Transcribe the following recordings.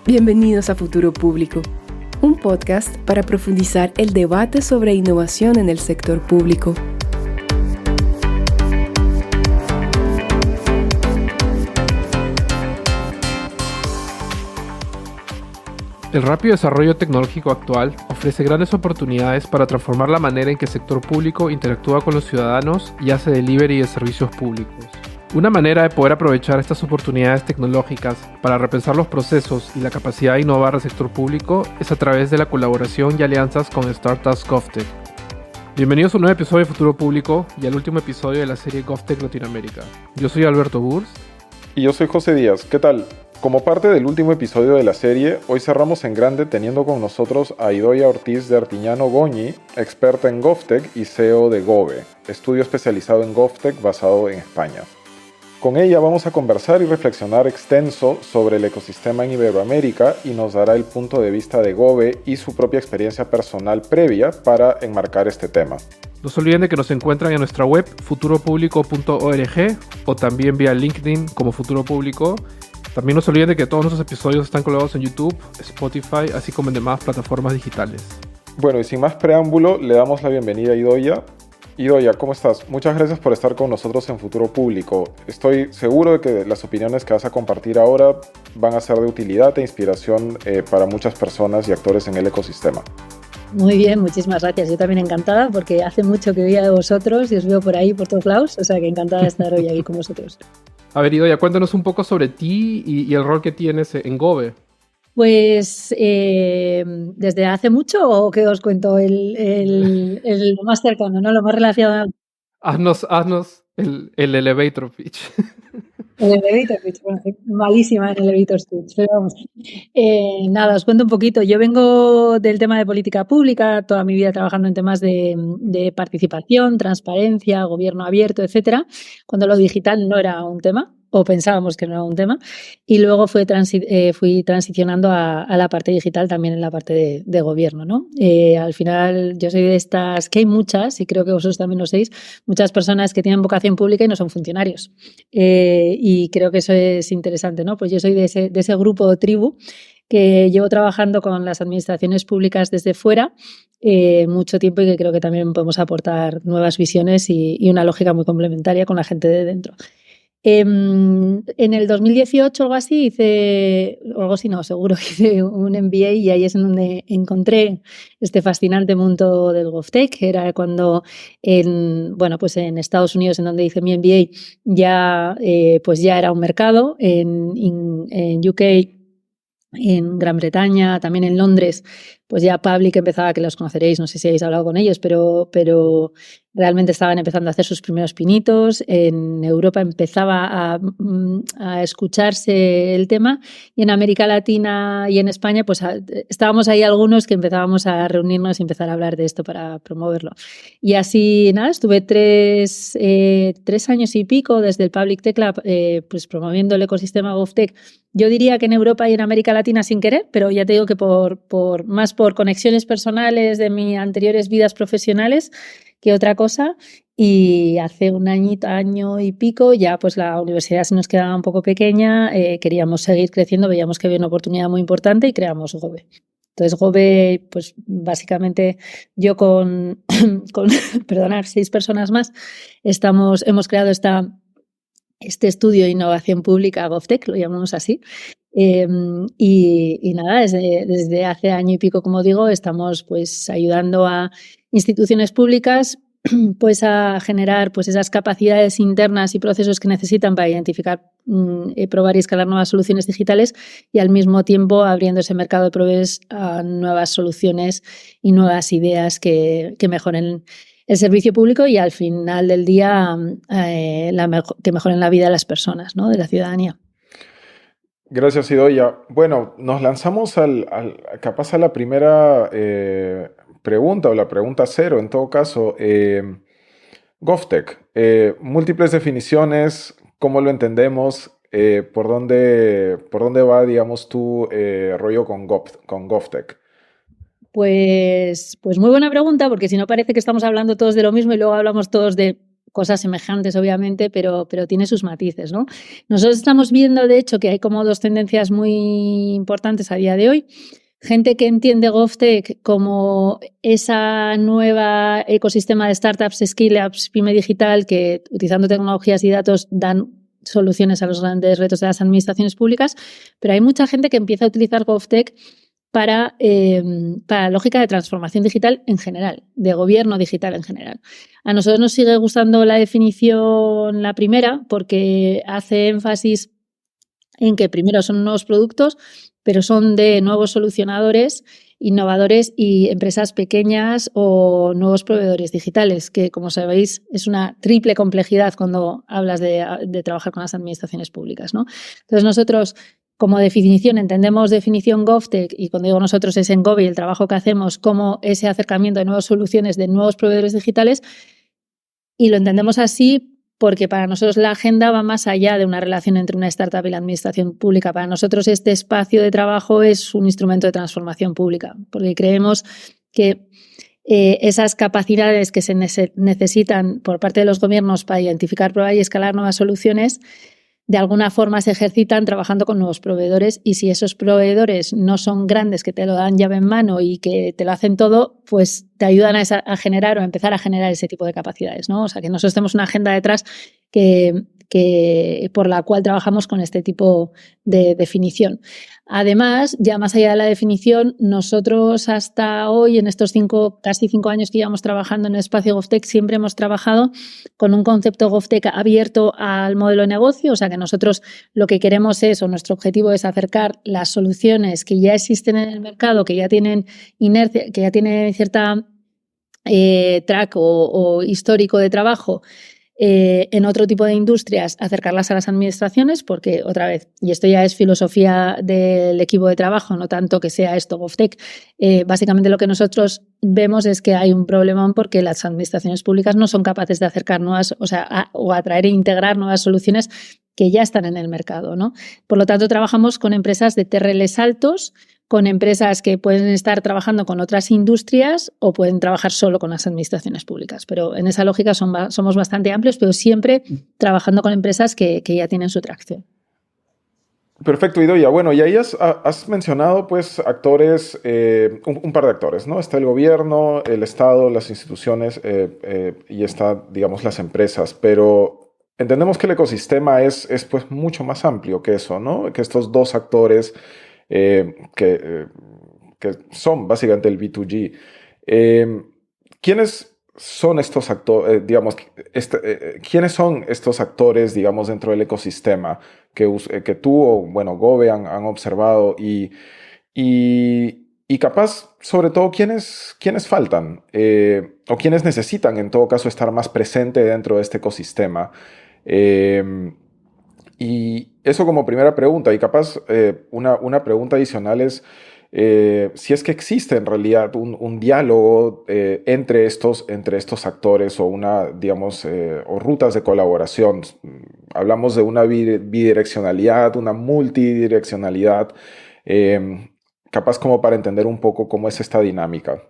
Bienvenidos a Futuro Público, un podcast para profundizar el debate sobre innovación en el sector público. El rápido desarrollo tecnológico actual ofrece grandes oportunidades para transformar la manera en que el sector público interactúa con los ciudadanos y hace delivery de servicios públicos. Una manera de poder aprovechar estas oportunidades tecnológicas para repensar los procesos y la capacidad de innovar del sector público es a través de la colaboración y alianzas con Startups GovTech. Bienvenidos a un nuevo episodio de Futuro Público y al último episodio de la serie GovTech Latinoamérica. Yo soy Alberto Burs. Y yo soy José Díaz. ¿Qué tal? Como parte del último episodio de la serie, hoy cerramos en grande teniendo con nosotros a Idoia Ortiz de Artiñano Goñi, experta en GovTech y CEO de Gove, estudio especializado en GovTech basado en España. Con ella vamos a conversar y reflexionar extenso sobre el ecosistema en Iberoamérica y nos dará el punto de vista de Gove y su propia experiencia personal previa para enmarcar este tema. No se olviden de que nos encuentran en nuestra web futuropublico.org o también vía LinkedIn como Futuro Público. También no se olviden de que todos nuestros episodios están colgados en YouTube, Spotify, así como en demás plataformas digitales. Bueno, y sin más preámbulo, le damos la bienvenida a Idoia. Idoia, ¿cómo estás? Muchas gracias por estar con nosotros en Futuro Público. Estoy seguro de que las opiniones que vas a compartir ahora van a ser de utilidad e inspiración para muchas personas y actores en el ecosistema. Muy bien, muchísimas gracias. Yo también encantada porque hace mucho que veía de vosotros y os veo por ahí, por todos lados, o sea que encantada de estar hoy aquí con vosotros. A ver, Idoia, cuéntanos un poco sobre ti y el rol que tienes en Gove. Pues, ¿desde hace mucho o qué os cuento? Lo más cercano, ¿no? Lo más relacionado. Haznos el elevator pitch. El elevator pitch, bueno, soy malísima en elevator pitch, pero vamos. Nada, os cuento un poquito. Yo vengo del tema de política pública, toda mi vida trabajando en temas de participación, transparencia, gobierno abierto, etcétera, cuando lo digital no era un tema, o pensábamos que no era un tema, y luego fui transicionando a la parte digital también en la parte de gobierno, ¿no? Al final yo soy de estas, que hay muchas, y creo que vosotros también lo sois, muchas personas que tienen vocación pública y no son funcionarios. Y creo que eso es interesante, ¿no? Pues yo soy de ese grupo o tribu que llevo trabajando con las administraciones públicas desde fuera mucho tiempo y que creo que también podemos aportar nuevas visiones y una lógica muy complementaria con la gente de dentro. En el 2018 o algo así hice un MBA y ahí es en donde encontré este fascinante mundo del GovTech. Era cuando pues en Estados Unidos, en donde hice mi MBA, ya era un mercado. En UK, en Gran Bretaña, también en Londres, pues ya Public empezaba, que los conoceréis, no sé si habéis hablado con ellos, pero realmente estaban empezando a hacer sus primeros pinitos. En Europa empezaba a escucharse el tema y en América Latina y en España pues estábamos ahí algunos que empezábamos a reunirnos y empezar a hablar de esto para promoverlo. Y así, nada, estuve 3 años y pico desde el Public Tech Lab pues promoviendo el ecosistema GovTech. Yo diría que en Europa y en América Latina sin querer, pero ya te digo que más por conexiones personales de mis anteriores vidas profesionales que otra cosa. Y hace un año y pico ya pues la universidad se nos quedaba un poco pequeña, queríamos seguir creciendo, veíamos que había una oportunidad muy importante y creamos Gove. Entonces Gove, pues básicamente yo con 6 personas más hemos creado este estudio de innovación pública GovTech, lo llamamos así. Y nada, desde hace año y pico, como digo, estamos pues ayudando a instituciones públicas pues a generar pues esas capacidades internas y procesos que necesitan para identificar, probar y escalar nuevas soluciones digitales y al mismo tiempo abriendo ese mercado de proveedores a nuevas soluciones y nuevas ideas que mejoren el servicio público y al final del día que mejoren la vida de las personas, ¿no? De la ciudadanía. Gracias, Idoia. Bueno, nos lanzamos capaz a la primera pregunta o la pregunta cero en todo caso. GovTech, múltiples definiciones, ¿cómo lo entendemos? ¿Por dónde va, digamos, tu rollo con GovTech? Pues muy buena pregunta, porque si no parece que estamos hablando todos de lo mismo y luego hablamos todos de cosas semejantes, obviamente, pero tiene sus matices, ¿no? Nosotros estamos viendo, de hecho, que hay como dos tendencias muy importantes a día de hoy. Gente que entiende GovTech como esa nueva ecosistema de startups, scale-ups, pyme digital, que utilizando tecnologías y datos dan soluciones a los grandes retos de las administraciones públicas, pero hay mucha gente que empieza a utilizar GovTech para la lógica de transformación digital en general, de gobierno digital en general. A nosotros nos sigue gustando la definición, la primera, porque hace énfasis en que primero son nuevos productos, pero son de nuevos solucionadores, innovadores y empresas pequeñas o nuevos proveedores digitales, que como sabéis es una triple complejidad cuando hablas de trabajar con las administraciones públicas, ¿no? Entonces nosotros, como definición, entendemos definición GovTech, y cuando digo nosotros es en Gov y el trabajo que hacemos como ese acercamiento de nuevas soluciones de nuevos proveedores digitales, y lo entendemos así porque para nosotros la agenda va más allá de una relación entre una startup y la administración pública. Para nosotros este espacio de trabajo es un instrumento de transformación pública, porque creemos que esas capacidades que se necesitan por parte de los gobiernos para identificar, probar y escalar nuevas soluciones, de alguna forma se ejercitan trabajando con nuevos proveedores, y si esos proveedores no son grandes, que te lo dan llave en mano y que te lo hacen todo, pues te ayudan a generar o a empezar a generar ese tipo de capacidades, ¿no? O sea, que nosotros tenemos una agenda detrás que por la cual trabajamos con este tipo de definición. Además, ya más allá de la definición, nosotros hasta hoy, en estos casi 5 años que llevamos trabajando en el espacio GovTech, siempre hemos trabajado con un concepto GovTech abierto al modelo de negocio. O sea, que nosotros lo que queremos o nuestro objetivo es acercar las soluciones que ya existen en el mercado, que ya tienen inercia, que ya tienen cierta track o histórico de trabajo, en otro tipo de industrias, acercarlas a las administraciones, porque otra vez, y esto ya es filosofía del equipo de trabajo, no tanto que sea esto GovTech, básicamente lo que nosotros vemos es que hay un problema porque las administraciones públicas no son capaces de acercar nuevas, o atraer e integrar nuevas soluciones que ya están en el mercado, ¿no? Por lo tanto, trabajamos con empresas de TRLs altos, con empresas que pueden estar trabajando con otras industrias o pueden trabajar solo con las administraciones públicas. Pero en esa lógica somos bastante amplios, pero siempre trabajando con empresas que ya tienen su tracción. Perfecto, Idoia. Bueno, y ahí has mencionado pues actores, un par de actores, ¿no? Está el gobierno, el Estado, las instituciones y está, digamos, las empresas, pero entendemos que el ecosistema es pues mucho más amplio que eso, ¿no? Que estos dos actores que son básicamente el B2G. ¿Quiénes son estos actores, digamos, quiénes son estos actores, digamos, dentro del ecosistema que tú o, bueno, Gove han observado y capaz, sobre todo, quiénes faltan o quiénes necesitan, en todo caso, estar más presente dentro de este ecosistema? Y eso como primera pregunta, y capaz una pregunta adicional es si es que existe en realidad un diálogo entre estos actores o digamos, o rutas de colaboración. Hablamos de una bidireccionalidad, una multidireccionalidad, capaz como para entender un poco cómo es esta dinámica.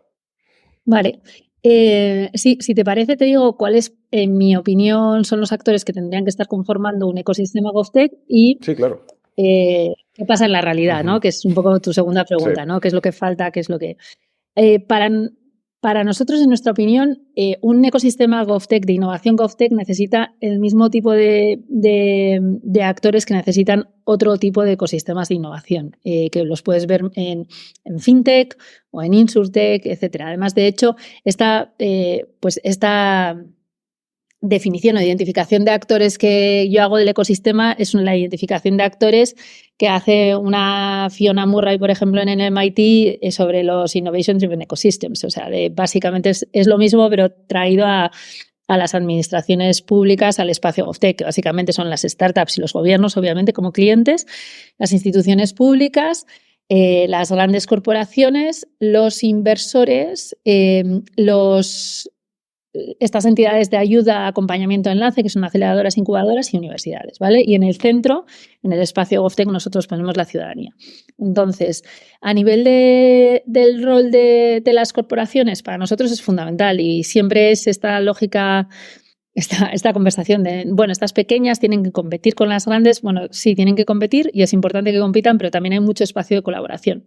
Vale. Sí, si te parece, te digo cuáles, en mi opinión, son los actores que tendrían que estar conformando un ecosistema GovTech y Sí, claro. qué pasa en la realidad, ¿no? Que es un poco tu segunda pregunta, Sí. ¿no? ¿Qué es lo que falta? ¿Qué es lo que...? Para nosotros, en nuestra opinión, un ecosistema GovTech, de innovación GovTech, necesita el mismo tipo de actores que necesitan otro tipo de ecosistemas de innovación, que los puedes ver en FinTech o en InsurTech, etcétera. Además, de hecho, esta definición o identificación de actores que yo hago del ecosistema es la identificación de actores que hace una Fiona Murray, por ejemplo, en el MIT sobre los Innovation Driven Ecosystems. O sea, básicamente es lo mismo, pero traído a las administraciones públicas, al espacio GovTech, que básicamente son las startups y los gobiernos, obviamente, como clientes, las instituciones públicas, las grandes corporaciones, los inversores, estas entidades de ayuda, acompañamiento, enlace, que son aceleradoras, incubadoras y universidades, ¿vale? Y en el centro, en el espacio GovTech, nosotros ponemos la ciudadanía. Entonces, a nivel del rol de las corporaciones, para nosotros es fundamental y siempre es esta lógica esta conversación de, bueno, estas pequeñas tienen que competir con las grandes. Bueno, sí, tienen que competir y es importante que compitan, pero también hay mucho espacio de colaboración.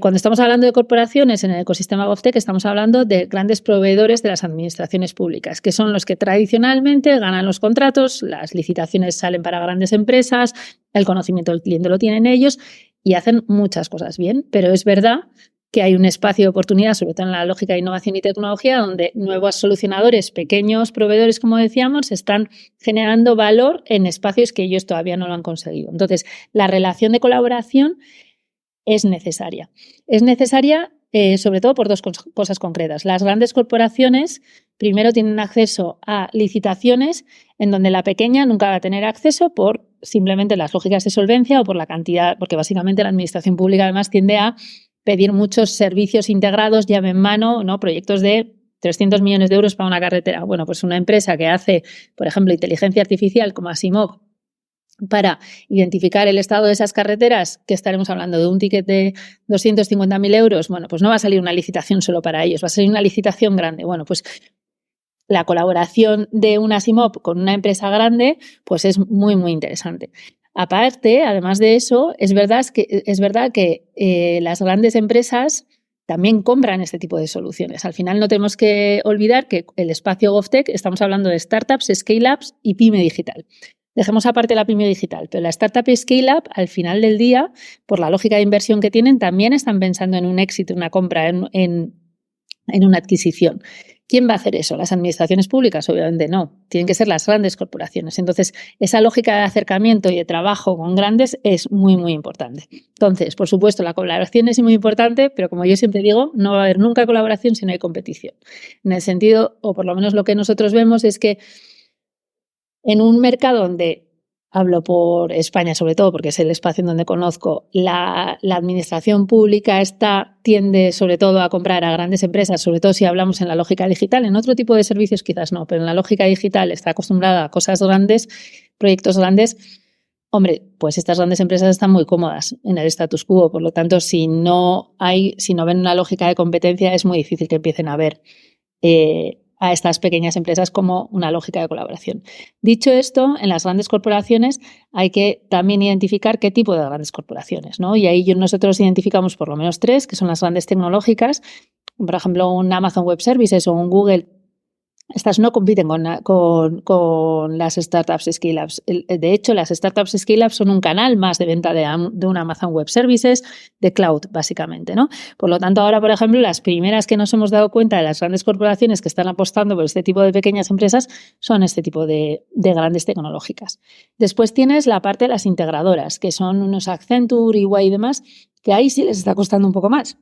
Cuando estamos hablando de corporaciones en el ecosistema GovTech, estamos hablando de grandes proveedores de las administraciones públicas, que son los que tradicionalmente ganan los contratos, las licitaciones salen para grandes empresas, el conocimiento del cliente lo tienen ellos y hacen muchas cosas bien, pero es verdad que hay un espacio de oportunidad, sobre todo en la lógica de innovación y tecnología, donde nuevos solucionadores, pequeños proveedores, como decíamos, están generando valor en espacios que ellos todavía no lo han conseguido. Entonces, la relación de colaboración es necesaria. Es necesaria sobre todo por dos cosas concretas. Las grandes corporaciones primero tienen acceso a licitaciones en donde la pequeña nunca va a tener acceso por simplemente las lógicas de solvencia o por la cantidad, porque básicamente la administración pública además tiende a pedir muchos servicios integrados, llave en mano, ¿no? Proyectos de 300 millones de euros para una carretera. Bueno, pues una empresa que hace, por ejemplo, inteligencia artificial como Asimov para identificar el estado de esas carreteras, que estaremos hablando de un ticket de 250.000 euros, bueno, pues no va a salir una licitación solo para ellos, va a salir una licitación grande. Bueno, pues la colaboración de un Asimov con una empresa grande, pues es muy, muy interesante. Aparte, además de eso, es verdad que las grandes empresas también compran este tipo de soluciones. Al final no tenemos que olvidar que el espacio GovTech, estamos hablando de startups, scale-ups y pyme digital. Dejemos aparte la pyme digital, pero la startup y scale-up, al final del día, por la lógica de inversión que tienen, también están pensando en un éxito, en una compra, en una adquisición. ¿Quién va a hacer eso? ¿Las administraciones públicas? Obviamente no. Tienen que ser las grandes corporaciones. Entonces, esa lógica de acercamiento y de trabajo con grandes es muy, muy importante. Entonces, por supuesto, la colaboración es muy importante, pero como yo siempre digo, no va a haber nunca colaboración si no hay competición. En el sentido, o por lo menos lo que nosotros vemos es que en un mercado donde, hablo por España sobre todo, porque es el espacio en donde conozco, la administración pública tiende sobre todo a comprar a grandes empresas, sobre todo si hablamos en la lógica digital. En otro tipo de servicios quizás no, pero en la lógica digital está acostumbrada a cosas grandes, proyectos grandes. Hombre, pues estas grandes empresas están muy cómodas en el status quo, por lo tanto, si no ven una lógica de competencia, es muy difícil que empiecen a ver a estas pequeñas empresas como una lógica de colaboración. Dicho esto, en las grandes corporaciones hay que también identificar qué tipo de grandes corporaciones, ¿no? Y ahí nosotros identificamos por lo menos 3, que son las grandes tecnológicas, por ejemplo, un Amazon Web Services o un Google. Estas no compiten con las startups scale-ups. De hecho, las startups scale-ups son un canal más de venta de un Amazon Web Services, de cloud, básicamente, ¿no? Por lo tanto, ahora, por ejemplo, las primeras que nos hemos dado cuenta de las grandes corporaciones que están apostando por este tipo de pequeñas empresas son este tipo de grandes tecnológicas. Después tienes la parte de las integradoras, que son unos Accenture, EY y demás, que ahí sí les está costando un poco más,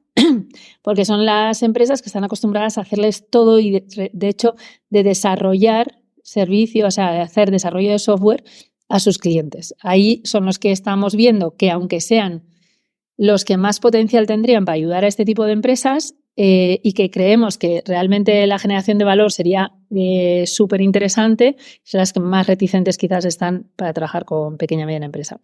porque son las empresas que están acostumbradas a hacerles todo y, de hecho, de desarrollar servicios, o sea, de hacer desarrollo de software a sus clientes. Ahí son los que estamos viendo que, aunque sean los que más potencial tendrían para ayudar a este tipo de empresas y que creemos que realmente la generación de valor sería súper interesante, son las que más reticentes quizás están para trabajar con pequeña y mediana empresa.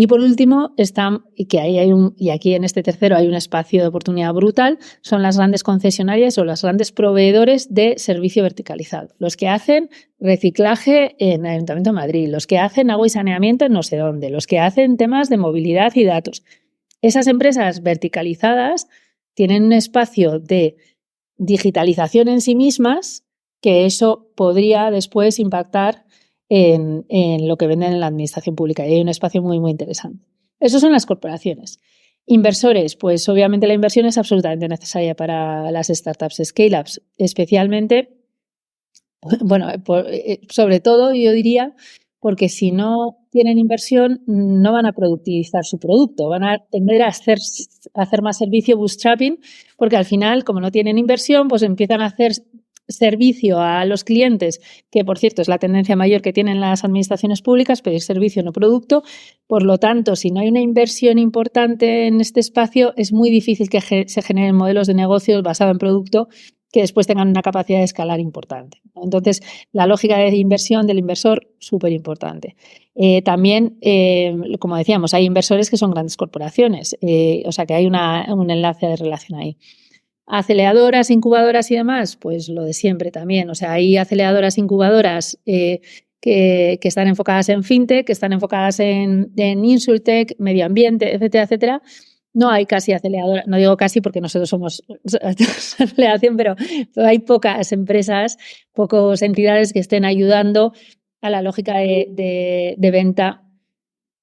Y por último, y aquí en este tercero hay un espacio de oportunidad brutal, son las grandes concesionarias o los grandes proveedores de servicio verticalizado. Los que hacen reciclaje en el Ayuntamiento de Madrid, los que hacen agua y saneamiento en no sé dónde, los que hacen temas de movilidad y datos. Esas empresas verticalizadas tienen un espacio de digitalización en sí mismas, que eso podría después impactar en lo que venden en la administración pública. Y hay un espacio muy, muy interesante. Esas son las corporaciones. Inversores, pues obviamente la inversión es absolutamente necesaria para las startups, scale-ups, especialmente, bueno, sobre todo yo diría, porque si no tienen inversión no van a productivizar su producto, van a tender a hacer más servicio bootstrapping, porque al final, como no tienen inversión, pues empiezan a hacer servicio a los clientes, que por cierto es la tendencia mayor que tienen las administraciones públicas, pedir servicio, no producto. Por lo tanto, si no hay una inversión importante en este espacio, es muy difícil que se generen modelos de negocios basados en producto que después tengan una capacidad de escalar importante. Entonces, la lógica de inversión del inversor, súper importante. También, como decíamos, hay inversores que son grandes corporaciones, o sea que hay un enlace de relación ahí. Aceleradoras, incubadoras y demás, pues lo de siempre también. O sea, hay aceleradoras, incubadoras que están enfocadas en fintech, que están enfocadas en insurtech, medio ambiente, etcétera, etcétera. No hay casi aceleradoras, no digo casi porque nosotros somos aceleración, pero hay pocas empresas, pocas entidades que estén ayudando a la lógica de venta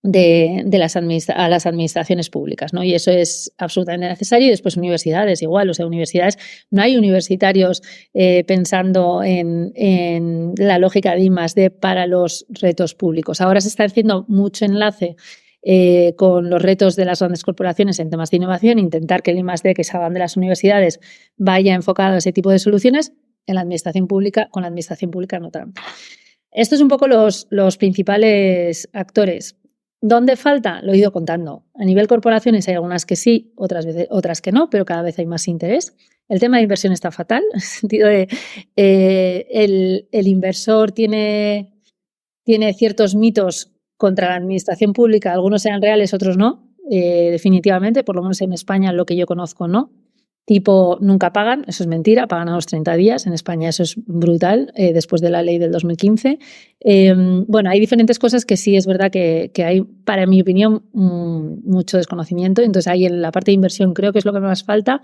a las administraciones públicas, ¿no? Y eso es absolutamente necesario. Y después universidades igual, o sea, universidades, no hay universitarios pensando en la lógica de I+D para los retos públicos. Ahora se está haciendo mucho enlace con los retos de las grandes corporaciones en temas de innovación, intentar que el I+D que salgan de las universidades vaya enfocado a ese tipo de soluciones. En la administración pública, con la administración pública no tanto. Estos son un poco los principales actores. ¿Dónde falta? Lo he ido contando. A nivel corporaciones hay algunas que sí, otras que no, pero cada vez hay más interés. El tema de inversión está fatal, en el sentido de el inversor tiene ciertos mitos contra la administración pública, algunos sean reales, otros no, definitivamente, por lo menos en España lo que yo conozco no. Tipo, nunca pagan, eso es mentira, pagan a los 30 días. En España eso es brutal, después de la ley del 2015. Bueno, hay diferentes cosas que sí es verdad que hay, para mi opinión, mucho desconocimiento. Entonces, ahí en la parte de inversión creo que es lo que más falta.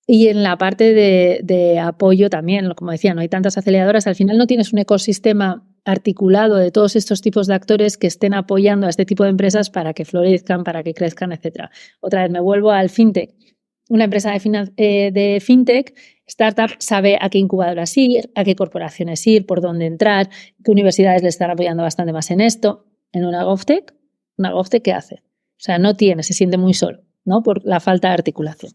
Y en la parte de apoyo también, como decía, no hay tantas aceleradoras. Al final no tienes un ecosistema articulado de todos estos tipos de actores que estén apoyando a este tipo de empresas para que florezcan, para que crezcan, etc. Otra vez me vuelvo al fintech. Una empresa de fintech, startup, sabe a qué incubadoras ir, a qué corporaciones ir, por dónde entrar, qué universidades le están apoyando bastante más en esto. En una GovTech, ¿qué hace? O sea, no tiene, se siente muy solo, ¿no? Por la falta de articulación.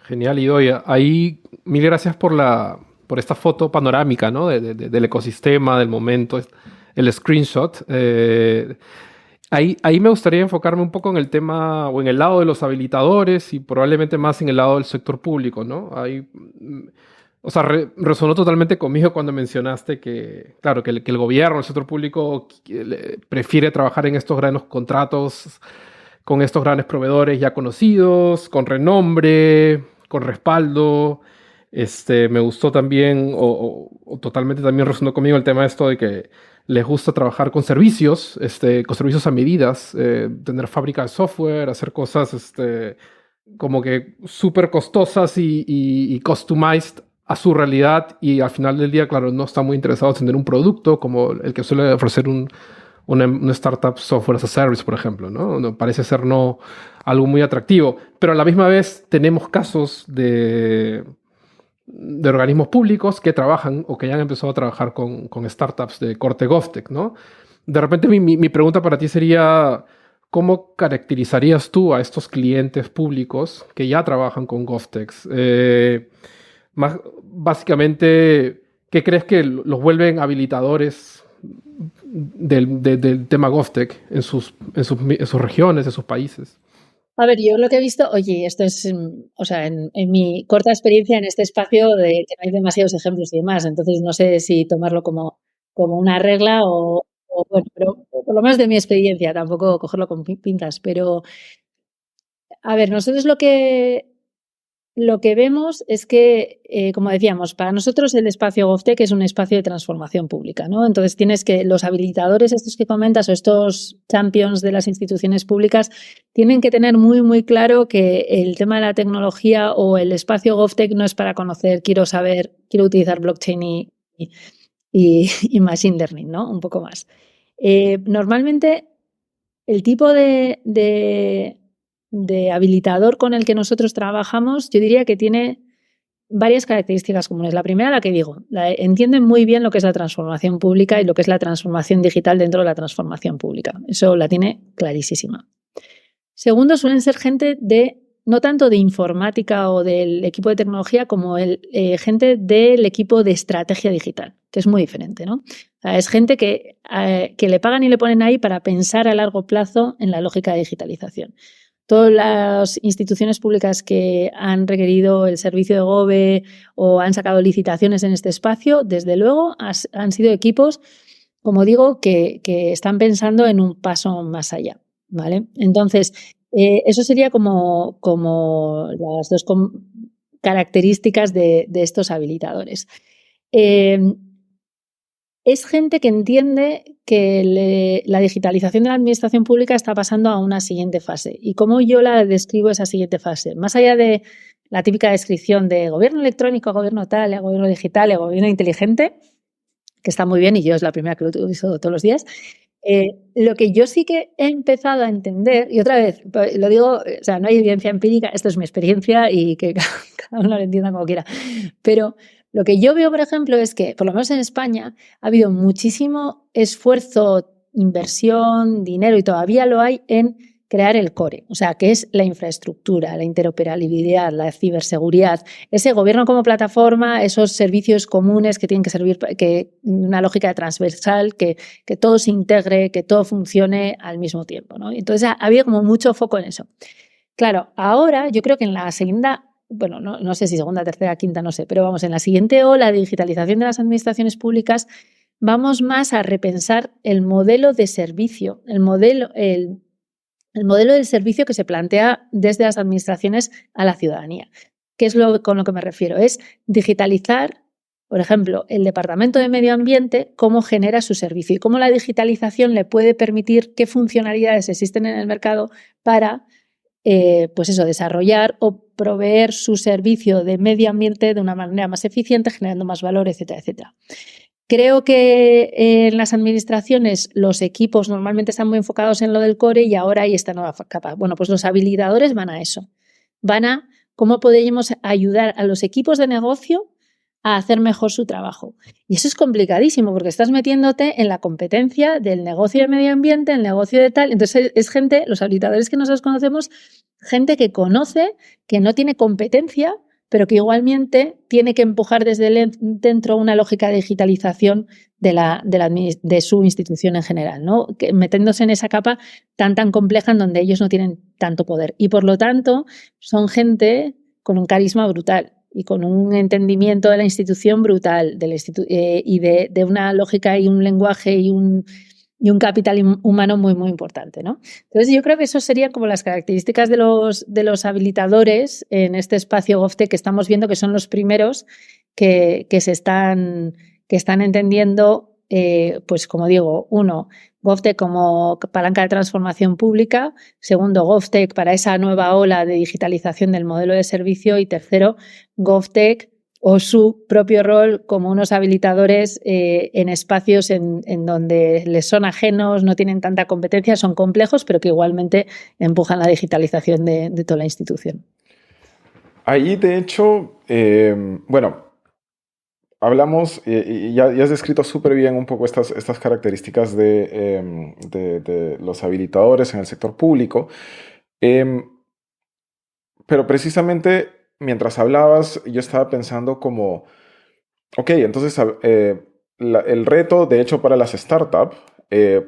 Genial, Idoia. Ahí, mil gracias por esta foto panorámica, ¿no? Del ecosistema, del momento, el screenshot. Ahí me gustaría enfocarme un poco en el tema o en el lado de los habilitadores y probablemente más en el lado del sector público, ¿no? O sea, resonó totalmente conmigo cuando mencionaste que, claro, que el gobierno, el sector público prefiere trabajar en estos grandes contratos con estos grandes proveedores ya conocidos, con renombre, con respaldo. Me gustó también, o totalmente también resonó conmigo el tema de esto de que les gusta trabajar con servicios a medidas, tener fábrica de software, hacer cosas como que súper costosas y customized a su realidad, y al final del día, claro, no están muy interesados en tener un producto como el que suele ofrecer una startup software as a service, por ejemplo, ¿no? No parece ser algo muy atractivo, pero a la misma vez tenemos casos de organismos públicos que trabajan o que ya han empezado a trabajar con startups de corte GovTech, ¿no? De repente mi pregunta para ti sería, ¿cómo caracterizarías tú a estos clientes públicos que ya trabajan con GovTechs? Básicamente, ¿qué crees que los vuelven habilitadores del tema GovTech en sus regiones, en sus países? A ver, yo lo que he visto, oye, esto es, o sea, en mi corta experiencia en este espacio de que no hay demasiados ejemplos y demás, entonces no sé si tomarlo como una regla o bueno, pero por lo menos de mi experiencia, tampoco cogerlo con pintas, pero a ver, nosotros lo que vemos es que, como decíamos, para nosotros el espacio GovTech es un espacio de transformación pública, ¿no? Entonces tienes que los habilitadores estos que comentas o estos champions de las instituciones públicas tienen que tener muy, muy claro que el tema de la tecnología o el espacio GovTech no es para conocer, quiero utilizar blockchain y machine learning, ¿no? Un poco más. Normalmente el tipo de habilitador con el que nosotros trabajamos, yo diría que tiene varias características comunes. La primera, la que digo, entienden muy bien lo que es la transformación pública y lo que es la transformación digital dentro de la transformación pública. Eso la tiene clarísima. Segundo, suelen ser gente no tanto de informática o del equipo de tecnología, como gente del equipo de estrategia digital, que es muy diferente, ¿no? O sea, es gente que le pagan y le ponen ahí para pensar a largo plazo en la lógica de digitalización. Todas las instituciones públicas que han requerido el servicio de GOVE o han sacado licitaciones en este espacio, desde luego han sido equipos, como digo, que están pensando en un paso más allá, ¿vale? Entonces, eso sería como las dos características de estos habilitadores. Es gente que entiende que la digitalización de la administración pública está pasando a una siguiente fase. ¿Y cómo yo la describo esa siguiente fase? Más allá de la típica descripción de gobierno electrónico, gobierno tal, gobierno digital, gobierno inteligente, que está muy bien y yo es la primera que lo utilizo todos los días, lo que yo sí que he empezado a entender, y otra vez, lo digo, o sea, no hay evidencia empírica, esto es mi experiencia y que cada uno lo entienda como quiera, pero lo que yo veo, por ejemplo, es que, por lo menos en España, ha habido muchísimo esfuerzo, inversión, dinero, y todavía lo hay en crear el core, o sea, que es la infraestructura, la interoperabilidad, la ciberseguridad, ese gobierno como plataforma, esos servicios comunes que tienen que servir, que una lógica transversal, que todo se integre, que todo funcione al mismo tiempo, ¿no? Entonces, ha habido como mucho foco en eso. Claro, ahora yo creo que en la segunda, bueno, no sé si segunda, tercera, quinta, no sé, pero vamos, en la siguiente ola de digitalización de las administraciones públicas vamos más a repensar el modelo de servicio, el modelo del servicio que se plantea desde las administraciones a la ciudadanía. ¿Qué es con lo que me refiero? Es digitalizar, por ejemplo, el Departamento de Medio Ambiente, cómo genera su servicio y cómo la digitalización le puede permitir qué funcionalidades existen en el mercado para pues eso, desarrollar o proveer su servicio de medio ambiente de una manera más eficiente, generando más valor, etcétera, etcétera. Creo que en las administraciones los equipos normalmente están muy enfocados en lo del core y ahora hay esta nueva capa. Bueno, pues los habilitadores van a eso. Van a cómo podemos ayudar a los equipos de negocio a hacer mejor su trabajo. Y eso es complicadísimo porque estás metiéndote en la competencia del negocio de medio ambiente, el negocio de tal. Entonces es gente, los habilitadores que nosotros conocemos, gente que conoce, que no tiene competencia, pero que igualmente tiene que empujar desde dentro una lógica de digitalización de su institución en general, ¿no? Metiéndose en esa capa tan compleja en donde ellos no tienen tanto poder. Y por lo tanto, son gente con un carisma brutal y con un entendimiento de la institución brutal y de una lógica y un lenguaje y un capital humano muy, muy importante, ¿no? Entonces, yo creo que eso serían como las características de los habilitadores en este espacio GovTech que estamos viendo, que son los primeros que están entendiendo, pues como digo, uno, GovTech como palanca de transformación pública, segundo, GovTech para esa nueva ola de digitalización del modelo de servicio y tercero, GovTech o su propio rol como unos habilitadores en espacios en donde les son ajenos, no tienen tanta competencia, son complejos, pero que igualmente empujan la digitalización de toda la institución. Ahí, de hecho, bueno, hablamos y ya has descrito súper bien un poco estas características de los habilitadores en el sector público, pero precisamente mientras hablabas yo estaba pensando como, ok, entonces el reto de hecho para las startups,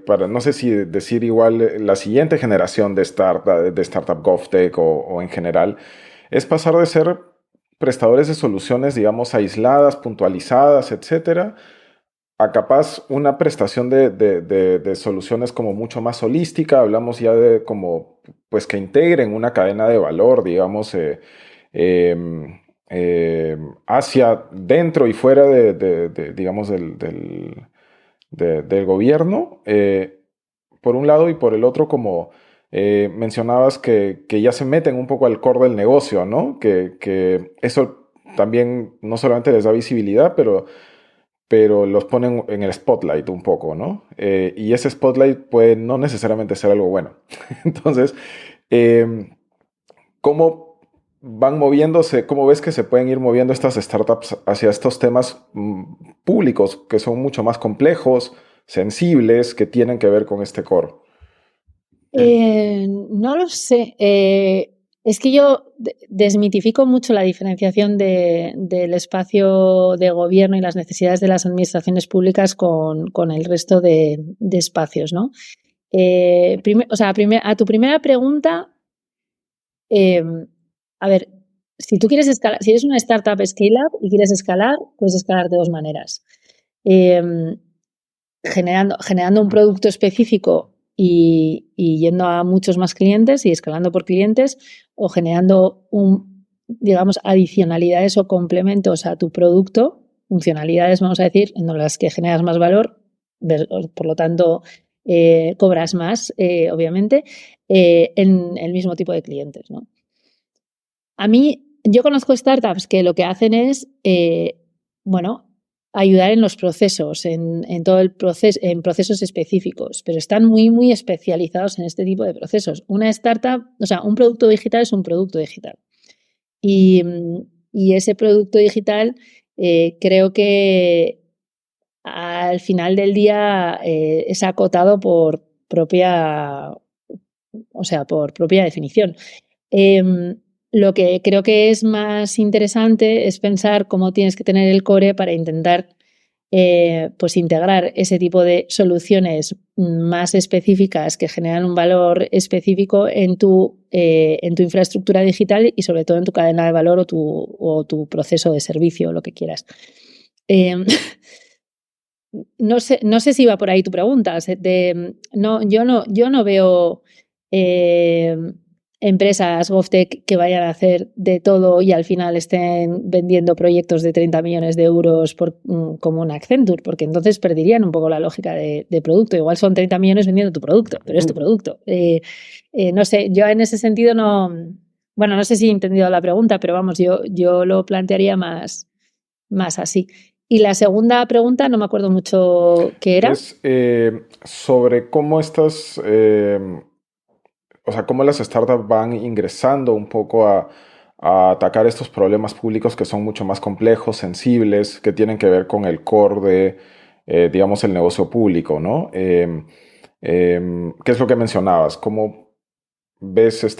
para no sé si decir igual la siguiente generación de startup GovTech o en general, es pasar de ser prestadores de soluciones, digamos, aisladas, puntualizadas, etcétera, a capaz una prestación de soluciones como mucho más holística. Hablamos ya de como, pues que integren una cadena de valor, digamos, hacia dentro y fuera digamos, del gobierno, por un lado, y por el otro como mencionabas que ya se meten un poco al core del negocio, ¿no? Que eso también no solamente les da visibilidad, pero los ponen en el spotlight un poco, ¿no? Y ese spotlight puede no necesariamente ser algo bueno. Entonces, ¿cómo van moviéndose? ¿Cómo ves que se pueden ir moviendo estas startups hacia estos temas públicos que son mucho más complejos, sensibles, que tienen que ver con este core? No lo sé. Es que yo desmitifico mucho la diferenciación del espacio de gobierno y las necesidades de las administraciones públicas con el resto de espacios, ¿no? A tu primera pregunta, a ver, si tú quieres escalar, si eres una startup scale-up y quieres escalar, puedes escalar de dos maneras. Generando un producto específico y yendo a muchos más clientes y escalando por clientes, o generando un digamos, adicionalidades o complementos a tu producto, funcionalidades, vamos a decir, en las que generas más valor, por lo tanto, cobras más, obviamente, en el mismo tipo de clientes, ¿no? Yo conozco startups que lo que hacen es, ayudar en los procesos, en todo el proceso, en procesos específicos, pero están muy, muy especializados en este tipo de procesos. Una startup, o sea, un producto digital es un producto digital. Y ese producto digital creo que al final del día es acotado por propia definición. Lo que creo que es más interesante es pensar cómo tienes que tener el core para intentar pues integrar ese tipo de soluciones más específicas que generan un valor específico en tu infraestructura digital y sobre todo en tu cadena de valor o tu proceso de servicio, lo que quieras. No sé si va por ahí tu pregunta. Yo no veo empresas GovTech que vayan a hacer de todo y al final estén vendiendo proyectos de 30 millones de euros como una Accenture, porque entonces perderían un poco la lógica de producto. Igual son 30 millones vendiendo tu producto, pero es tu producto. No sé, yo en ese sentido no sé si he entendido la pregunta, pero vamos, yo lo plantearía más así. Y la segunda pregunta, no me acuerdo mucho qué era. Es sobre cómo cómo las startups van ingresando un poco a atacar estos problemas públicos que son mucho más complejos, sensibles, que tienen que ver con el core de, digamos, el negocio público, ¿no? ¿Qué es lo que mencionabas? ¿Cómo ves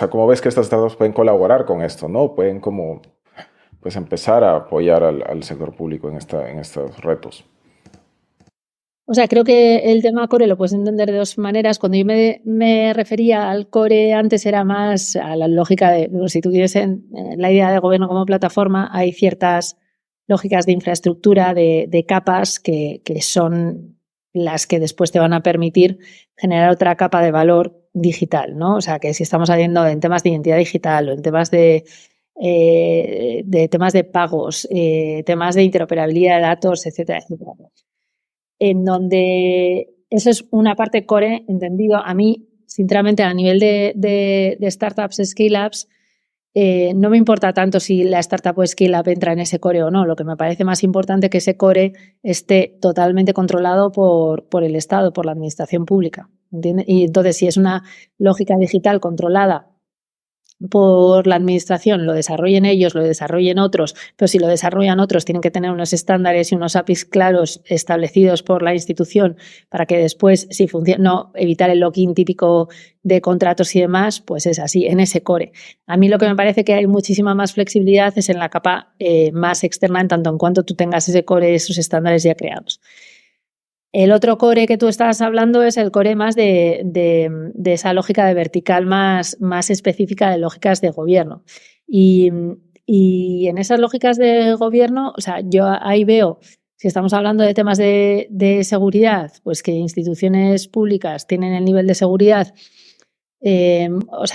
cómo ves que estas startups pueden colaborar con esto, ¿no? Pueden como pues empezar a apoyar al sector público en estos retos. O sea, creo que el tema core lo puedes entender de dos maneras. Cuando yo me refería al core antes era más a la lógica de, si tú tienes la idea de gobierno como plataforma, hay ciertas lógicas de infraestructura, de capas que son las que después te van a permitir generar otra capa de valor digital, ¿no? O sea, que si estamos hablando en temas de identidad digital o en temas de temas de pagos, temas de interoperabilidad de datos, etcétera, etcétera. En donde eso es una parte core, entendido. A mí, sinceramente, a nivel de startups, scale-ups, no me importa tanto si la startup o scale-up entra en ese core o no. Lo que me parece más importante es que ese core esté totalmente controlado por el Estado, por la administración pública, ¿entiendes? Y entonces, si es una lógica digital controlada por la administración, lo desarrollen ellos, lo desarrollen otros, pero si lo desarrollan otros tienen que tener unos estándares y unos APIs claros establecidos por la institución para que después, si funciona, no evitar el lock-in típico de contratos y demás, pues es así, en ese core. A mí lo que me parece que hay muchísima más flexibilidad es en la capa más externa, en tanto en cuanto tú tengas ese core, esos estándares ya creados. El otro core que tú estás hablando es el core más de esa lógica de vertical más específica de lógicas de gobierno. Y en esas lógicas de gobierno, o sea, yo ahí veo, si estamos hablando de temas de seguridad, pues que instituciones públicas tienen el nivel de seguridad,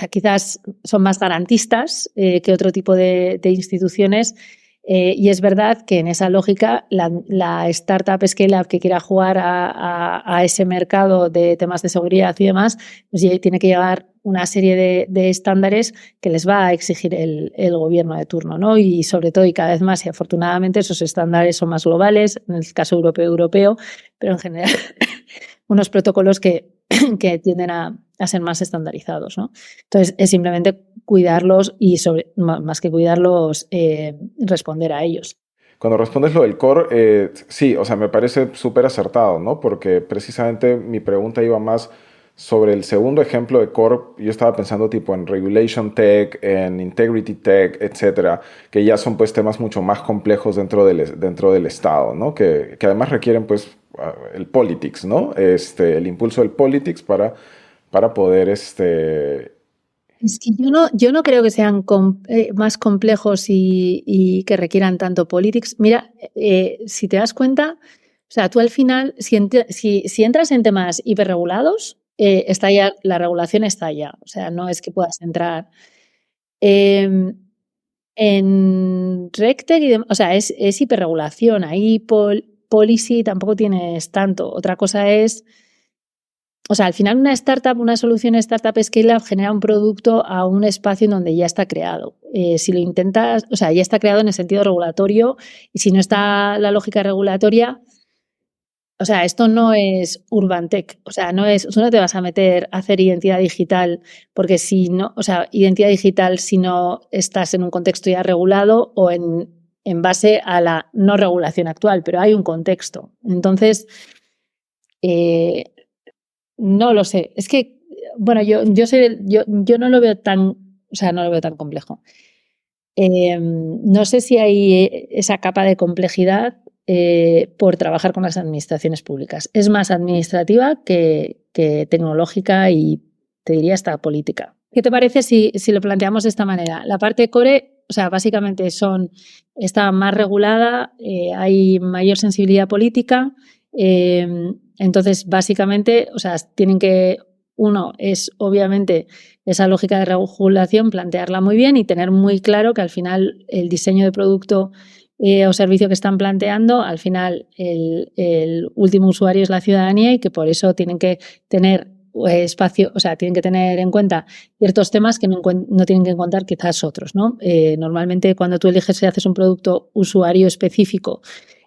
quizás son más garantistas que otro tipo de instituciones. Y es verdad que en esa lógica la startup scale-up que quiera jugar a ese mercado de temas de seguridad y demás, pues tiene que llevar una serie de estándares que les va a exigir el gobierno de turno, ¿no? Y sobre todo y cada vez más, y afortunadamente esos estándares son más globales, en el caso europeo, pero en general unos protocolos que tienden a ser más estandarizados, ¿no? Entonces, es simplemente cuidarlos y, más que cuidarlos, responder a ellos. Cuando respondes lo del core, sí, o sea, me parece súper acertado, ¿no? Porque precisamente mi pregunta iba más sobre el segundo ejemplo de core. Yo estaba pensando tipo en regulation tech, en integrity tech, etcétera, que ya son pues temas mucho más complejos dentro del Estado, ¿no? Que además requieren pues el politics, ¿no? El impulso del politics para poder Es que yo no creo que sean más complejos y que requieran tanto politics. Mira, si te das cuenta, o sea, tú al final, si entras en temas hiperregulados, la regulación está ya. O sea, no es que puedas entrar. En RegTech, o sea, es hiperregulación. Ahí policy tampoco tienes tanto. Otra cosa es, o sea, al final una startup, una solución startup scale-up genera un producto a un espacio en donde ya está creado. Si lo intentas, o sea, ya está creado en el sentido regulatorio, y si no está la lógica regulatoria, o sea, esto no es Urban Tech, o sea, tú no te vas a meter a hacer identidad digital porque si no, o sea, identidad digital si no estás en un contexto ya regulado o en base a la no regulación actual, pero hay un contexto. Entonces, no lo sé. Es que, bueno, yo no lo veo tan, o sea, no lo veo tan complejo. No sé si hay esa capa de complejidad por trabajar con las administraciones públicas. Es más administrativa que tecnológica y te diría hasta política. ¿Qué te parece si lo planteamos de esta manera? La parte core, o sea, básicamente está más regulada, hay mayor sensibilidad política, entonces básicamente, o sea, tienen que, uno es obviamente esa lógica de regulación, plantearla muy bien y tener muy claro que al final el diseño de producto o servicio que están planteando, al final el último usuario es la ciudadanía y que por eso tienen que tener espacio, o sea, tienen que tener en cuenta ciertos temas que no tienen que contar quizás otros, ¿no? Normalmente cuando tú eliges y haces un producto usuario específico,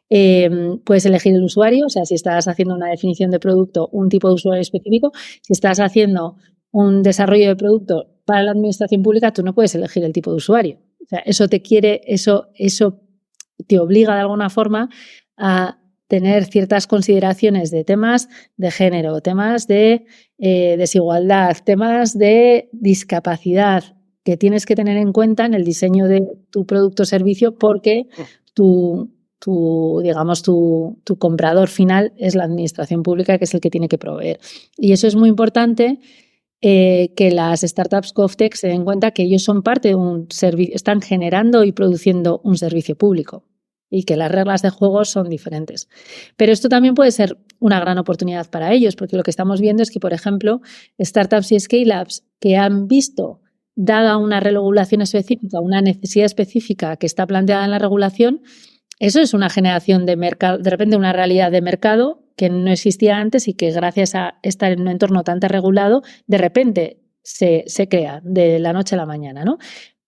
puedes elegir el usuario, o sea, si estás haciendo una definición de producto, un tipo de usuario específico, si estás haciendo un desarrollo de producto para la administración pública, tú no puedes elegir el tipo de usuario. O sea, eso te obliga de alguna forma a tener ciertas consideraciones de temas de género, temas de desigualdad, temas de discapacidad que tienes que tener en cuenta en el diseño de tu producto o servicio porque tu comprador final es la administración pública, que es el que tiene que proveer. Y eso es muy importante, que las startups GovTech se den cuenta que ellos son parte de un servicio, están generando y produciendo un servicio público y que las reglas de juego son diferentes. Pero esto también puede ser una gran oportunidad para ellos, porque lo que estamos viendo es que, por ejemplo, startups y scale-ups que han visto, dada una regulación específica, una necesidad específica que está planteada en la regulación, eso es una generación de mercado, de repente una realidad de mercado que no existía antes y que gracias a estar en un entorno tan regulado, de repente se crea de la noche a la mañana, ¿no?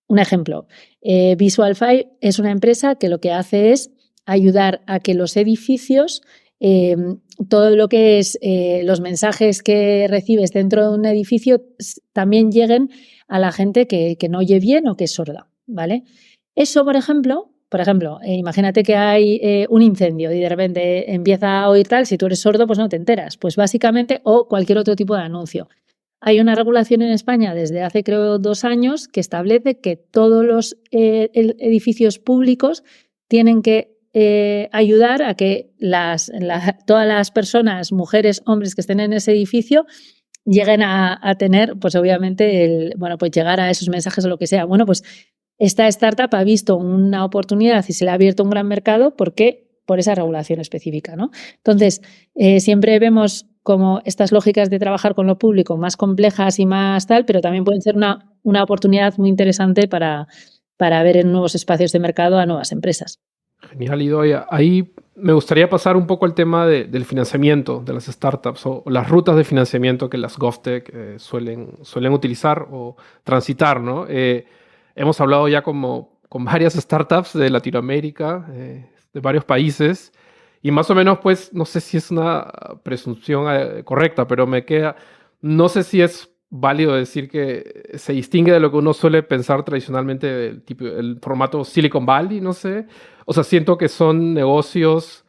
Un ejemplo, Visualfy es una empresa que lo que hace es ayudar a que los edificios, todo lo que es los mensajes que recibes dentro de un edificio también lleguen a la gente que no oye bien o que es sorda, ¿vale? Eso, por ejemplo, imagínate que hay un incendio y de repente empieza a oír tal, si tú eres sordo pues no te enteras, pues básicamente, o cualquier otro tipo de anuncio. Hay una regulación en España desde hace creo 2 años que establece que todos los edificios públicos tienen que ayudar a que todas las personas, mujeres, hombres que estén en ese edificio lleguen a tener, pues obviamente, pues llegar a esos mensajes o lo que sea. Bueno, pues esta startup ha visto una oportunidad y se le ha abierto un gran mercado porque por esa regulación específica, ¿no? Entonces, siempre vemos como estas lógicas de trabajar con lo público más complejas y más tal, pero también pueden ser una oportunidad muy interesante para ver en nuevos espacios de mercado a nuevas empresas. Genial, Idoia. Ahí me gustaría pasar un poco al tema del financiamiento de las startups o las rutas de financiamiento que las GovTech suelen utilizar o transitar, ¿no? Hemos hablado ya con varias startups de Latinoamérica, de varios países, y más o menos, pues, no sé si es una presunción correcta, pero no sé si es válido decir que se distingue de lo que uno suele pensar tradicionalmente del tipo, el formato Silicon Valley, no sé. O sea, siento que son negocios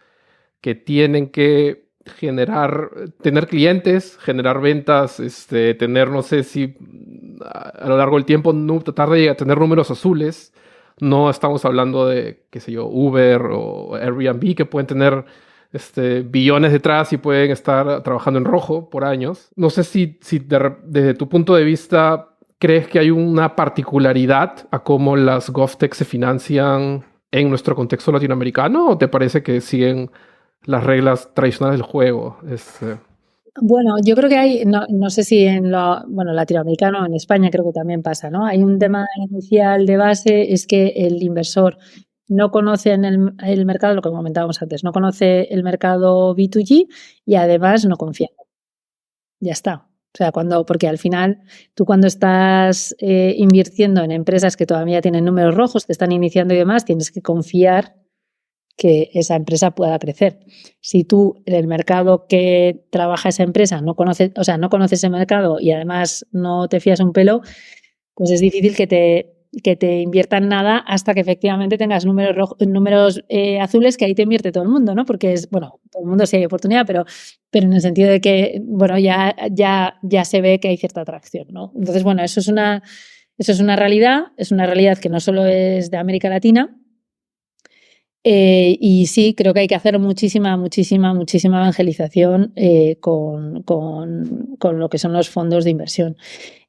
que tienen que tener clientes, generar ventas, tener, no sé si a lo largo del tiempo tratar de tener números azules. No estamos hablando de, qué sé yo, Uber o Airbnb, que pueden tener billones detrás y pueden estar trabajando en rojo por años. No sé si desde tu punto de vista crees que hay una particularidad a cómo las GovTech se financian en nuestro contexto latinoamericano, o te parece que siguen las reglas tradicionales del juego. Bueno, yo creo que hay, no sé si en bueno, latinoamericano, en España creo que también pasa, ¿no? Hay un tema inicial de base, es que el inversor no conoce el mercado, lo que comentábamos antes, no conoce el mercado B2G y además no confía. Ya está. O sea, porque al final tú cuando estás invirtiendo en empresas que todavía tienen números rojos, que están iniciando y demás, tienes que confiar que esa empresa pueda crecer. Si tú en el mercado que trabaja esa empresa no conoces, o sea, no conoces ese mercado y además no te fías un pelo, pues es difícil que te inviertan nada hasta que efectivamente tengas números azules, que ahí te invierte todo el mundo, ¿no? Porque bueno, todo el mundo sí hay oportunidad, pero en el sentido de que, bueno, ya se ve que hay cierta atracción, ¿no? Entonces, bueno, eso es una realidad que no solo es de América Latina. Y sí, creo que hay que hacer muchísima evangelización con lo que son los fondos de inversión.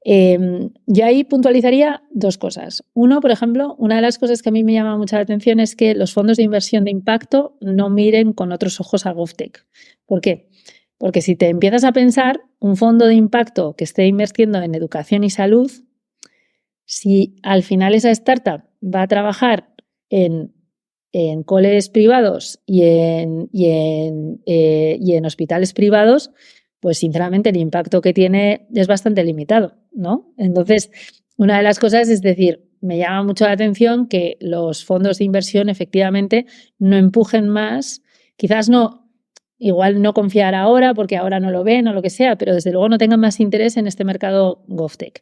Yo ahí puntualizaría dos cosas. Uno, por ejemplo, una de las cosas que a mí me llama mucho la atención es que los fondos de inversión de impacto no miren con otros ojos a GovTech. ¿Por qué? Porque si te empiezas a pensar, un fondo de impacto que esté invirtiendo en educación y salud, si al final esa startup va a trabajar en coles privados y en hospitales privados, pues sinceramente el impacto que tiene es bastante limitado, ¿no? Entonces, una de las cosas es decir, me llama mucho la atención que los fondos de inversión efectivamente no empujen más, quizás igual no confiar ahora porque ahora no lo ven o lo que sea, pero desde luego no tengan más interés en este mercado GovTech.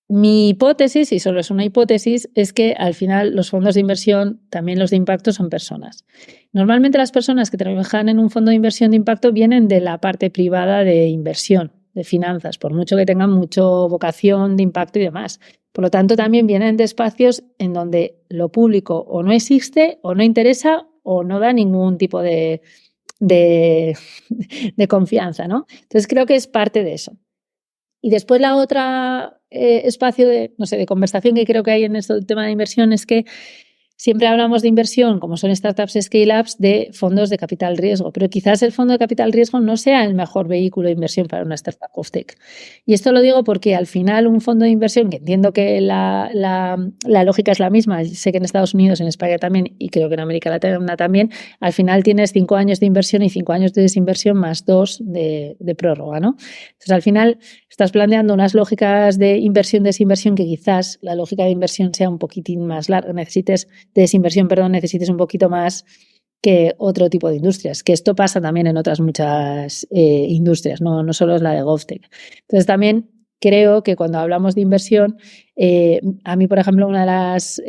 Mi hipótesis, y solo es una hipótesis, es que al final los fondos de inversión, también los de impacto, son personas. Normalmente las personas que trabajan en un fondo de inversión de impacto vienen de la parte privada de inversión, de finanzas, por mucho que tengan mucho vocación de impacto y demás. Por lo tanto, también vienen de espacios en donde lo público o no existe, o no interesa, o no da ningún tipo de confianza, ¿no? Entonces creo que es parte de eso. Y después la otra espacio de conversación que creo que hay en este tema de inversión es que siempre hablamos de inversión, como son startups, scale-ups, de fondos de capital riesgo, pero quizás el fondo de capital riesgo no sea el mejor vehículo de inversión para una startup GovTech. Y esto lo digo porque al final un fondo de inversión, que entiendo que la lógica es la misma, sé que en Estados Unidos, en España también, y creo que en América Latina también, al final tienes 5 años de inversión y 5 años de desinversión más 2 de prórroga, ¿no? Entonces, al final estás planteando unas lógicas de inversión-desinversión que quizás la lógica de inversión sea un poquitín más larga, necesites un poquito más que otro tipo de industrias, que esto pasa también en otras muchas industrias, no solo es la de GovTech. Entonces también creo que cuando hablamos de inversión, a mí, por ejemplo, una de las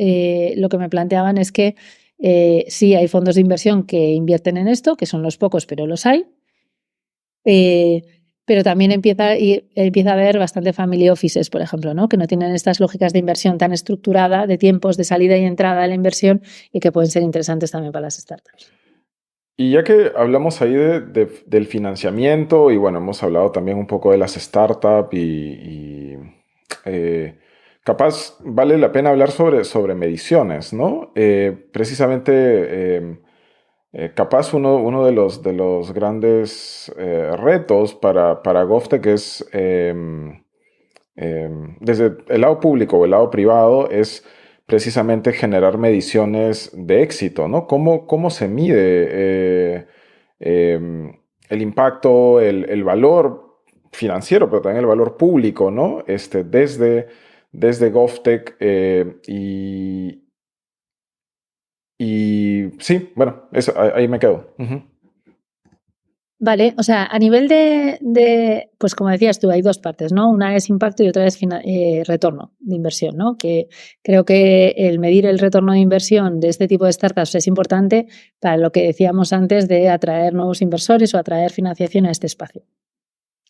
lo que me planteaban es que sí hay fondos de inversión que invierten en esto, que son los pocos, pero los hay. Pero también empieza a haber bastante family offices, por ejemplo, ¿no? Que no tienen estas lógicas de inversión tan estructurada, de tiempos de salida y entrada de la inversión y que pueden ser interesantes también para las startups. Y ya que hablamos ahí del financiamiento y bueno, hemos hablado también un poco de las startups capaz vale la pena hablar sobre mediciones, ¿no? Precisamente capaz uno de los grandes retos para GovTech es desde el lado público o el lado privado es precisamente generar mediciones de éxito, ¿no? ¿Cómo se mide el impacto, el valor financiero, pero también el valor público, ¿no? Desde GovTech y sí, bueno, ahí me quedo. Uh-huh. Vale, o sea, a nivel pues como decías tú, hay dos partes, ¿no? Una es impacto y otra es retorno de inversión, ¿no? Que creo que el medir el retorno de inversión de este tipo de startups es importante para lo que decíamos antes de atraer nuevos inversores o atraer financiación a este espacio.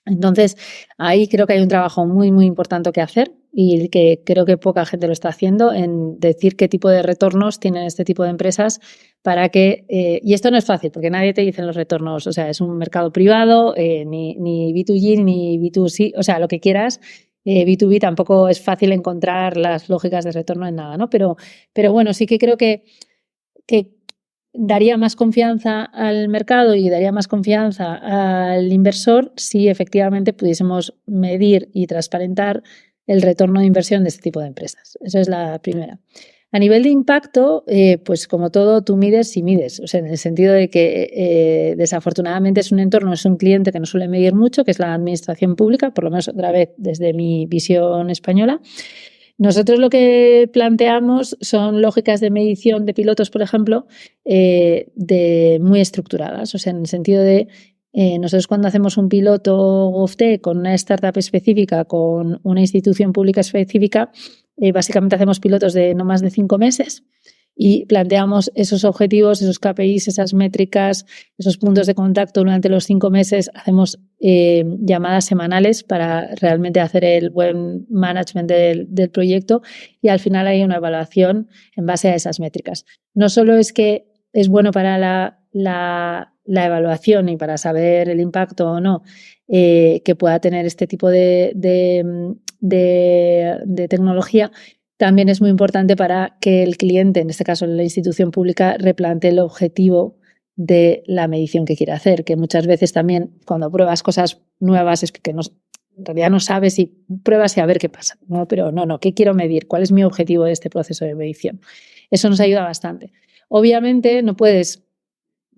Entonces, ahí creo que hay un trabajo muy, muy importante que hacer y que creo que poca gente lo está haciendo en decir qué tipo de retornos tienen este tipo de empresas para que... y esto no es fácil porque nadie te dice los retornos, o sea, es un mercado privado, ni B2G ni B2C, o sea, lo que quieras. B2B tampoco es fácil encontrar las lógicas de retorno en nada, ¿no? Pero bueno, sí que creo que daría más confianza al mercado y daría más confianza al inversor si efectivamente pudiésemos medir y transparentar el retorno de inversión de este tipo de empresas. Esa es la primera. A nivel de impacto, pues como todo, tú mides y mides. O sea, en el sentido de que desafortunadamente es un entorno, es un cliente que no suele medir mucho, que es la administración pública, por lo menos otra vez desde mi visión española. Nosotros lo que planteamos son lógicas de medición de pilotos, por ejemplo, muy estructuradas. O sea, en el sentido de nosotros cuando hacemos un piloto GovTech con una startup específica, con una institución pública específica, básicamente hacemos pilotos de no más de 5 meses y planteamos esos objetivos, esos KPIs, esas métricas, esos puntos de contacto durante los 5 meses. Hacemos llamadas semanales para realmente hacer el buen management del proyecto y al final hay una evaluación en base a esas métricas. No solo es que es bueno para la evaluación y para saber el impacto o no que pueda tener este tipo de tecnología, también es muy importante para que el cliente, en este caso la institución pública, replantee el objetivo de la medición que quiere hacer, que muchas veces también cuando pruebas cosas nuevas es que en realidad no sabes y pruebas y a ver qué pasa, ¿no? Pero no, ¿qué quiero medir? ¿Cuál es mi objetivo de este proceso de medición? Eso nos ayuda bastante. Obviamente no puedes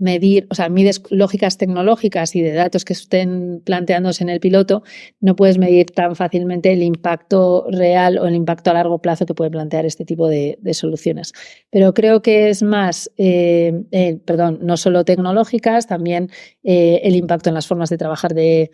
medir, o sea, mides lógicas tecnológicas y de datos que estén planteándose en el piloto, no puedes medir tan fácilmente el impacto real o el impacto a largo plazo que puede plantear este tipo de soluciones. Pero creo que es más, no solo tecnológicas, también el impacto en las formas de trabajar del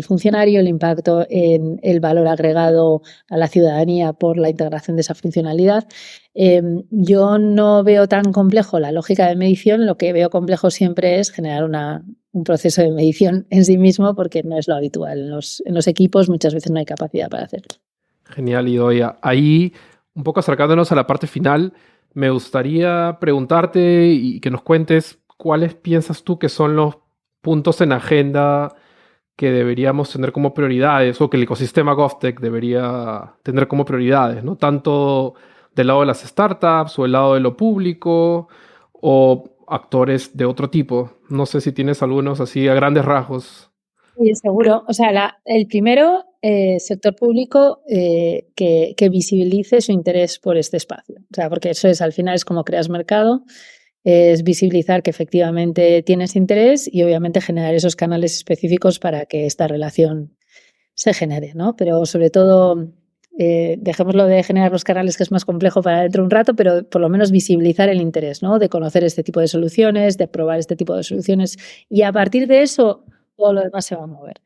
funcionario, el impacto en el valor agregado a la ciudadanía por la integración de esa funcionalidad. Yo no veo tan complejo la lógica de medición, lo que veo complejo siempre es generar un proceso de medición en sí mismo porque no es lo habitual. En los equipos muchas veces no hay capacidad para hacerlo. Genial, Idoia. Ahí, un poco acercándonos a la parte final, me gustaría preguntarte y que nos cuentes cuáles piensas tú que son los puntos en agenda que deberíamos tener como prioridades o que el ecosistema GovTech debería tener como prioridades, ¿no? Tanto del lado de las startups o del lado de lo público o actores de otro tipo. No sé si tienes algunos así a grandes rasgos. Sí, seguro. O sea, el primero, sector público, que visibilice su interés por este espacio. O sea, porque eso es, al final, es como creas mercado, es visibilizar que efectivamente tienes interés y obviamente generar esos canales específicos para que esta relación se genere, ¿no? Pero sobre todo, dejémoslo de generar los canales, que es más complejo para dentro de un rato, pero por lo menos visibilizar el interés, ¿no? De conocer este tipo de soluciones, de probar este tipo de soluciones y a partir de eso todo lo demás se va a mover.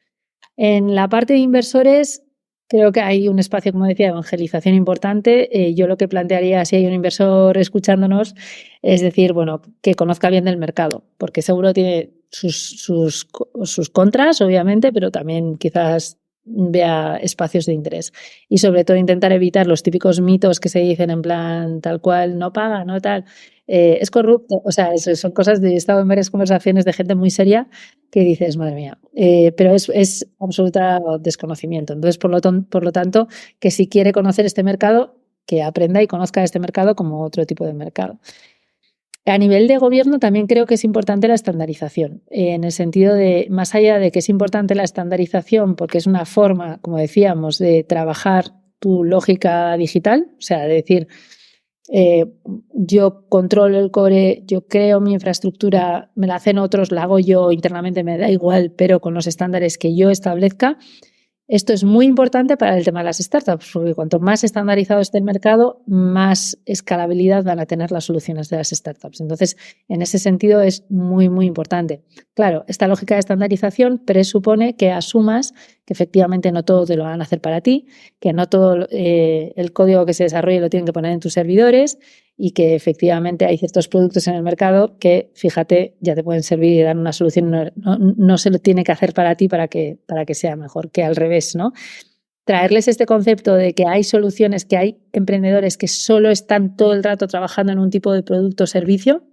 En la parte de inversores, creo que hay un espacio, como decía, de evangelización importante. Yo lo que plantearía, si hay un inversor escuchándonos, es decir, bueno, que conozca bien del mercado, porque seguro tiene sus contras, obviamente, pero también quizás vea espacios de interés. Y sobre todo intentar evitar los típicos mitos que se dicen en plan tal cual, no paga, no tal, es corrupto. O sea, eso son cosas de... He estado en varias conversaciones de gente muy seria que dices, madre mía, pero es absoluta desconocimiento. Entonces, por lo tanto, que si quiere conocer este mercado, que aprenda y conozca este mercado como otro tipo de mercado. A nivel de gobierno también creo que es importante la estandarización, en el sentido de, más allá de que es importante la estandarización porque es una forma, como decíamos, de trabajar tu lógica digital, o sea, de decir, yo controlo el core, yo creo mi infraestructura, me la hacen otros, la hago yo internamente, me da igual, pero con los estándares que yo establezca. Esto es muy importante para el tema de las startups, porque cuanto más estandarizado esté el mercado, más escalabilidad van a tener las soluciones de las startups. Entonces, en ese sentido es muy, muy importante. Claro, esta lógica de estandarización presupone que asumas que efectivamente no todo te lo van a hacer para ti, que no todo el código que se desarrolle lo tienen que poner en tus servidores y que efectivamente hay ciertos productos en el mercado que, fíjate, ya te pueden servir y dar una solución. No se lo tiene que hacer para ti para que sea mejor, que al revés, ¿no? Traerles este concepto de que hay soluciones, que hay emprendedores que solo están todo el rato trabajando en un tipo de producto o servicio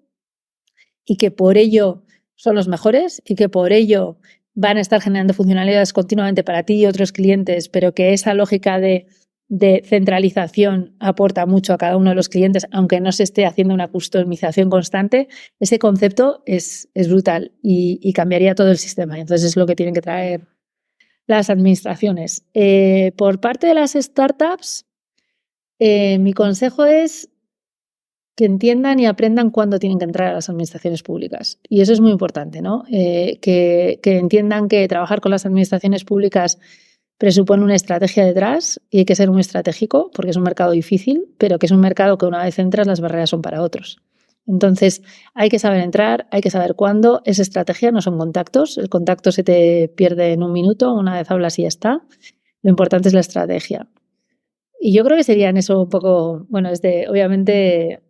y que por ello son los mejores y que por ello van a estar generando funcionalidades continuamente para ti y otros clientes, pero que esa lógica de de centralización aporta mucho a cada uno de los clientes, aunque no se esté haciendo una customización constante, ese concepto es brutal y cambiaría todo el sistema. Entonces es lo que tienen que traer las administraciones. Por parte de las startups, mi consejo es que entiendan y aprendan cuándo tienen que entrar a las administraciones públicas. Y eso es muy importante, ¿no? Que entiendan que trabajar con las administraciones públicas presupone una estrategia detrás y hay que ser muy estratégico porque es un mercado difícil, pero que es un mercado que una vez entras las barreras son para otros. Entonces hay que saber entrar, hay que saber cuándo. Es estrategia, no son contactos. El contacto se te pierde en un minuto, una vez hablas y ya está. Lo importante es la estrategia. Y yo creo que serían eso un poco, bueno, obviamente,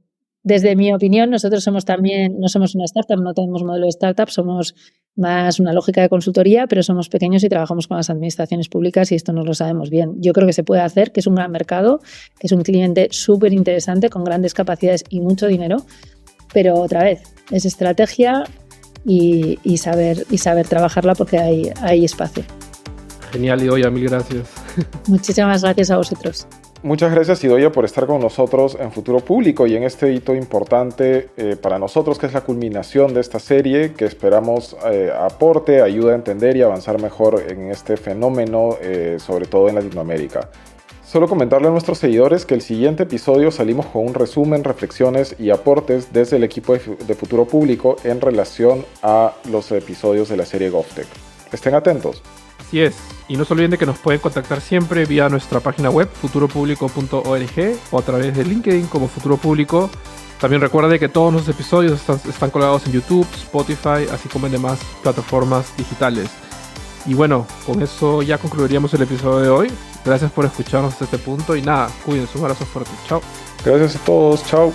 desde mi opinión, nosotros somos también, no somos una startup, no tenemos modelo de startup, somos más una lógica de consultoría, pero somos pequeños y trabajamos con las administraciones públicas y esto no lo sabemos bien. Yo creo que se puede hacer, que es un gran mercado, que es un cliente súper interesante, con grandes capacidades y mucho dinero, pero otra vez, es estrategia y saber trabajarla porque hay espacio. Genial, Idoia, mil gracias. Muchísimas gracias a vosotros. Muchas gracias, Idoia, por estar con nosotros en Futuro Público y en este hito importante para nosotros, que es la culminación de esta serie, que esperamos aporte, ayude a entender y avanzar mejor en este fenómeno, sobre todo en Latinoamérica. Solo comentarle a nuestros seguidores que el siguiente episodio salimos con un resumen, reflexiones y aportes desde el equipo de Futuro Público en relación a los episodios de la serie GovTech. Estén atentos. Así es, y no se olviden de que nos pueden contactar siempre vía nuestra página web futuropublico.org o a través de LinkedIn como Futuro Público. También recuerden que todos los episodios están colgados en YouTube, Spotify, así como en demás plataformas digitales. Y bueno, con eso ya concluiríamos el episodio de hoy. Gracias por escucharnos hasta este punto y nada, cuídense, un abrazo fuerte. Chao. Gracias a todos, chao.